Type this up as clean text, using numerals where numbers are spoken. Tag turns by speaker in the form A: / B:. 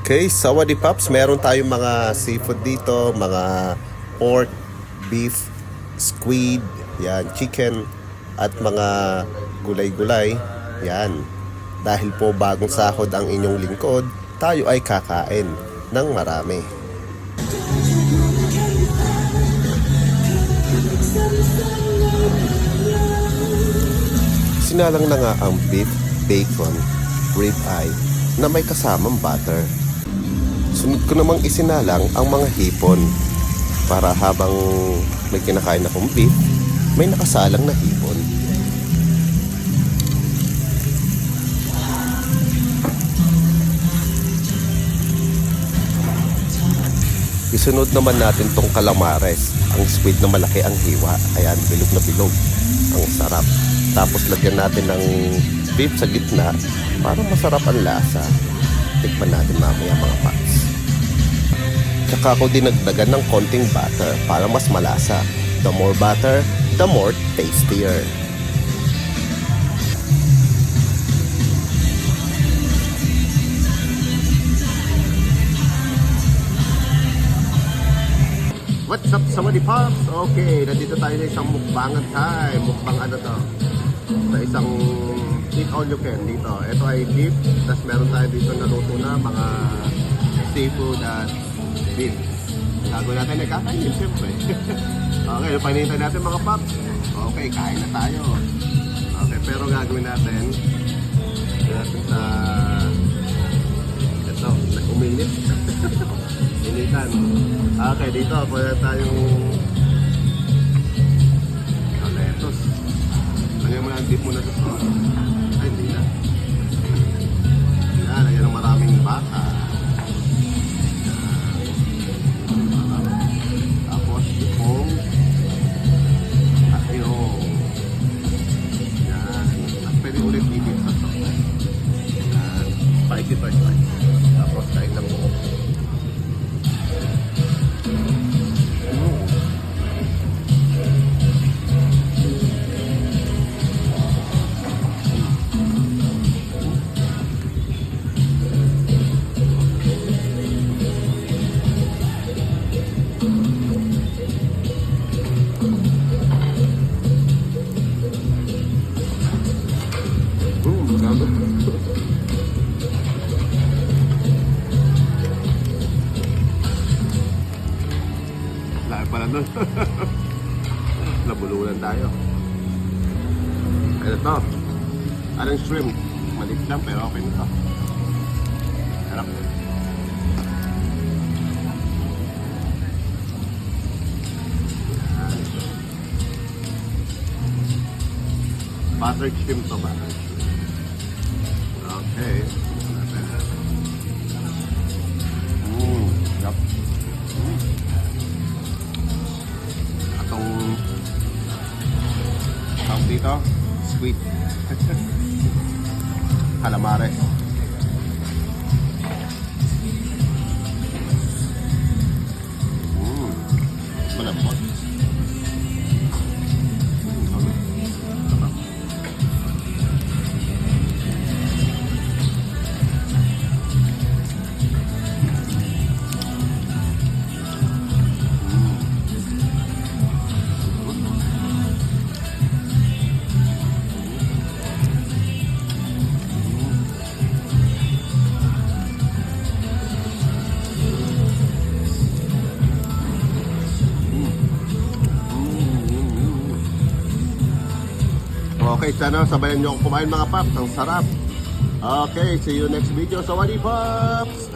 A: Okay, Sawadee Pops, meron tayong mga seafood dito, mga pork, beef, squid, yan, chicken, at mga gulay-gulay, yan. Dahil po bagong sahod ang inyong lingkod, tayo ay kakain ng marami. Sinalang na nga ang beef, bacon, ribeye na may kasamang butter. Sunod ko namang isinalang ang mga hipon para habang may kinakain akong beef, may nakasalang na hipon. Isunod naman natin tong calamares, ang squid na malaki ang hiwa. Ayan, bilog na bilog. Ang sarap. Tapos lagyan natin ng beef sa gitna para masarap ang lasa. Tikman natin mamaya mga paps. Tsaka ako dinagdagan ng konting butter para mas malasa. The more butter, the more tastier. What's up, Sawadee Pops? Okay, nandito tayo sa isang mukbangan time. Mukbang ano to? Sa isang eat all you can dito. Ito ay beef, tapos meron tayo dito na luto na mga seafood at beef. Gagawin natin ay kakainin, siyempre. Okay, panintay natin mga Pops. Okay, kain na tayo. Okay, pero gagawin natin sa ito, uminit. Initan. Okay, dito pwede tayong lettuce. Lagyan mo lang dip muna sa sauce. Ay, hindi na. Yan, lagyan ng maraming baka. Tapos ipong at yung yan. At pwede ulit dip sa sauce. Yan. Spicy. Tapos kain ng buo. Lahat pala nun. Nabululan tayo. Ano to? Anong shrimp? Maliit lang pero okay na to. Harap. Buttered shrimp to, buttered shrimp. Okay. Yup. Atong tawag dito, squid. Calamares. Malambot. Okay, sana sabayan nyo ako kumain mga Pops. Ang sarap. Okay, see you next video. Sawadee Pops!